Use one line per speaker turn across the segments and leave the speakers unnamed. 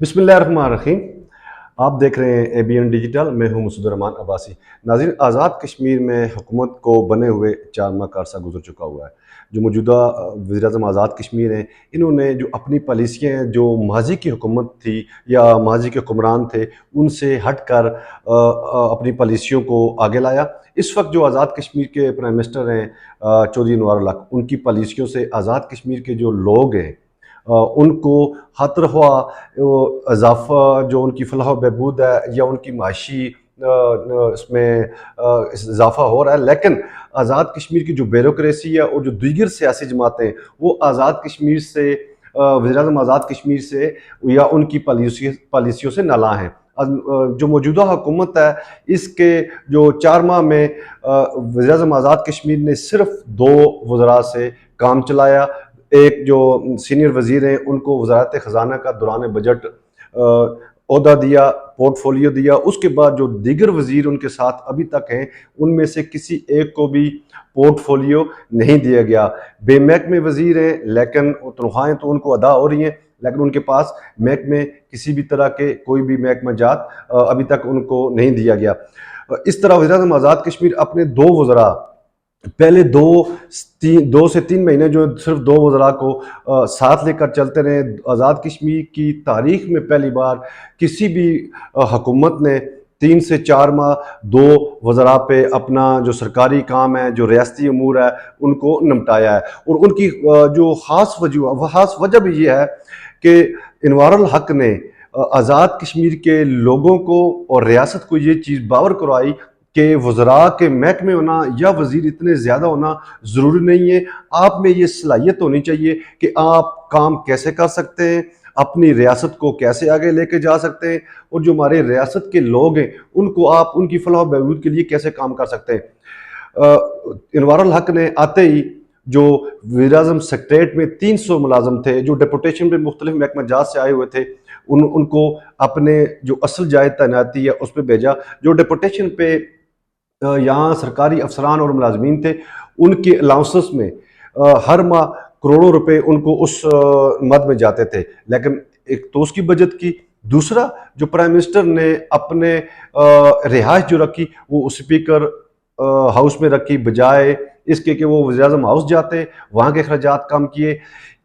बिस्मिल्लाहिर्रहमानिर्रहीम। आप देख रहे हैं ABN डिजिटल। मैं हूं मसूद रहमान अब्बासी। नाज़रीन, आज़ाद कश्मीर में हुकूमत को बने हुए 4 माह का अरसा गुजर चुका हुआ है। जो मौजूदा वज़ीर-ए-आज़म आज़ाद कश्मीर हैं, इन्होंने जो अपनी पॉलिसियाँ हैं, जो माजी की हुकूमत थी या माजी के हुक्मरान थे, उनसे हट कर अपनी पॉलिसियों को आगे लाया। इस वक्त जो आज़ाद कश्मीर के प्राइम मिनिस्टर हैं चौधरी अनवर उल हक, उनकी पॉलिसियों से आज़ाद कश्मीर के जो लोग हैं उनको हतरख्वा इजाफ़ा जो उनकी फलाह बहबूद है या उनकी माशी इसमें इजाफ़ा हो रहा है। लेकिन आज़ाद कश्मीर की जो ब्यूरोक्रेसी है और जो दीगर सियासी जमातें हैं, वो आज़ाद कश्मीर से वज़ीर-ए-आज़म आज़ाद कश्मीर से या उनकी पॉलिसियों से नालां हैं। जो मौजूदा हुकूमत है, इसके जो 4 माह में वज़ीर-ए-आज़म आज़ाद कश्मीर ने सिर्फ 2 वज़रा से काम चलाया। एक जो सीनियर वज़ीर हैं, उनको वज़ारत ख़ज़ाना का दौरान बजट ओहदा दिया, पोर्टफोलियो दिया। उसके बाद जो दीगर वज़ीर उनके साथ अभी तक हैं, उनमें से किसी एक को भी पोर्टफोलियो नहीं दिया गया। बेमहकमे वज़ीर हैं, लेकिन तनख्वाहें तो उनको अदा हो रही हैं, लेकिन उनके पास महकमे किसी भी तरह के कोई भी महकमा जात अभी तक उनको नहीं दिया गया। इस तरह वज़ीर-ए-आज़म आज़ाद कश्मीर अपने 2 वज़रा पहले 2 से 3 महीने जो सिर्फ 2 वज़रा को साथ लेकर चलते रहे। आज़ाद कश्मीर की तारीख में पहली बार किसी भी हुकूमत ने 3 से 4 माह 2 वज़रा पे अपना जो सरकारी काम है, जो रियासती अमूर है, उनको निपटाया है। और उनकी जो ख़ास वजह भी ये है कि अनवर उल हक ने आज़ाद कश्मीर के लोगों को और रियासत को ये चीज़ बावर करवाई कि वज़रा के महकमे होना या वज़ीर इतने ज़्यादा होना ज़रूरी नहीं है। आप में ये सलाहियत होनी चाहिए कि आप काम कैसे कर सकते हैं, अपनी रियासत को कैसे आगे लेके जा सकते हैं, और जो हमारे रियासत के लोग हैं उनको आप उनकी फलाह बहबूद के लिए कैसे काम कर सकते हैं। अनवर उल हक ने आते ही जो वज़ीर-ए-आज़म सेक्रेटरीट में 300 मुलाजम थे, जो डेपुटेशन पे मुख्तलिफ महकमा जात से आए हुए थे, उनको अपने जो असल जाए तैनाती है उस पर भेजा। जो डेपुटेशन पे यहाँ सरकारी अफसरान और मुलाजमीन थे, उनके अलाउंसेस में हर माह करोड़ों रुपए उनको उस मद में जाते थे। लेकिन एक तो उसकी बचत की, दूसरा जो प्राइम मिनिस्टर ने अपने रिहाइश जो रखी वो स्पीकर हाउस में रखी, बजाय इसके कि वो वज़ीर-ए-आज़म हाउस जाते, वहाँ के अखराजात कम किए।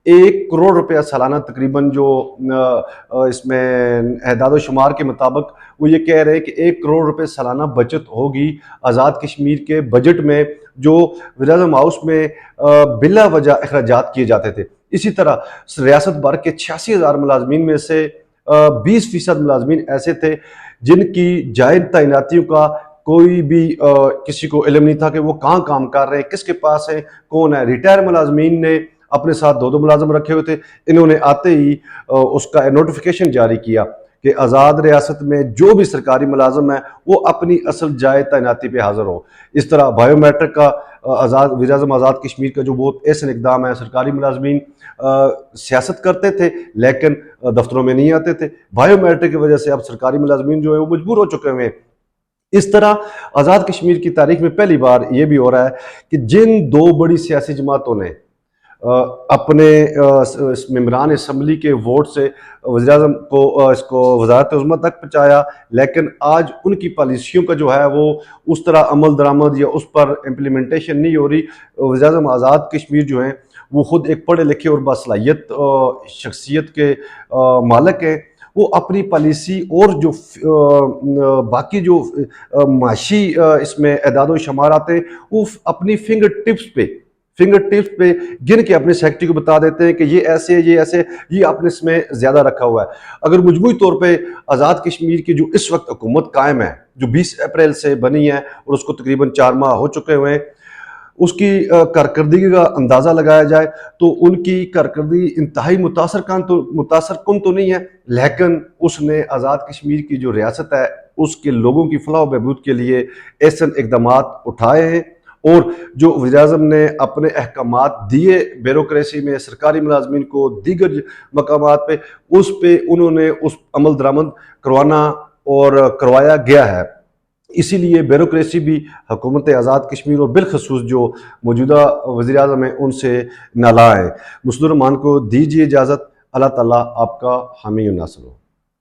1 करोड़ रुपया सालाना तकरीबन जो इसमें एहदाद शुमार के मुताबिक वो ये कह रहे हैं कि 1 करोड़ रुपए सालाना बचत होगी आज़ाद कश्मीर के बजट में, जो वज़ीर-ए-आज़म हाउस में बिला वजह अखराजात किए जाते थे। इसी तरह रियासत भर के 86,000 मुलाजमीन में से 20% मुलाजमीन ऐसे थे जिनकी जायद तैनातियों का कोई भी किसी को इल्म नहीं था कि वो कहाँ काम कर रहे हैं, किसके पास है, कौन है। रिटायर मुलाजमीन ने अपने साथ 2-2 मुलाजम रखे हुए थे। इन्होंने आते ही उसका नोटिफिकेशन जारी किया कि आज़ाद रियासत में जो भी सरकारी मुलाजम है वो अपनी असल जाए तैनाती पे हाजिर हो। इस तरह बायोमेट्रिक का वज़ीर-ए-आज़म आज़ाद कश्मीर का जो बहुत ऐसा इक़दाम है, सरकारी मुलाजमीन सियासत करते थे लेकिन दफ्तरों में नहीं आते थे। बायोमेट्रिक की वजह से अब सरकारी मुलाजमीन जो है वो मजबूर हो चुके हुए हैं। इस तरह आज़ाद कश्मीर की तारीख में पहली बार ये भी हो रहा है कि जिन 2 बड़ी सियासी जमातों ने अपने मेंबरान असम्बली के वोट से वज़ीर-ए-आज़म को इसको वज़ारत उज़्मा तक पहुँचाया, लेकिन आज उनकी पॉलिसियों का जो है वो उस तरह अमल दरामद या उस पर इम्प्लीमेंटेशन नहीं हो रही। वज़ीर-ए-आज़म आज़ाद कश्मीर जो हैं वो ख़ुद एक पढ़े लिखे और बासलाहियत शख्सियत के मालिक हैं। वो अपनी पॉलिसी और जो बाकी जो माशी इसमें एदाद शुमार आते हैं, वो अपनी फिंगर टिप्स पे गिन के अपने सेक्रेटरी को बता देते हैं कि ये ऐसे, ये आपने इसमें ज़्यादा रखा हुआ है। अगर मजमूई तौर पे आज़ाद कश्मीर की जो इस वक्त हुकूमत कायम है, जो 20 अप्रैल से बनी है और उसको तकरीबन 4 माह हो चुके हुए हैं, उसकी कारकर्दगी का अंदाज़ा लगाया जाए तो उनकी कारकर्दगी इंतहाई मुतासर कुन तो नहीं है, लेकिन उसने आज़ाद कश्मीर की जो रियासत है उसके लोगों की फलाह बहबूद के लिए ऐसे इक़दामात उठाए हैं। और जो वज़ीर-ए-आज़म ने अपने अहकामात दिए ब्यूरोक्रेसी में, सरकारी मुलाजमीन को, दीगर मकामात पे, उस पे उन्होंने उस अमल दरामद करवाना और करवाया गया है। इसीलिए ब्यूरोक्रेसी भी हुकूमत आज़ाद कश्मीर और बिलखसूस जो मौजूदा वज़ीर-ए-आज़म हैं उनसे नाला है। मसूद रहमान को दीजिए इजाज़त। अल्लाह ताला आपका हामी और नासिर हो।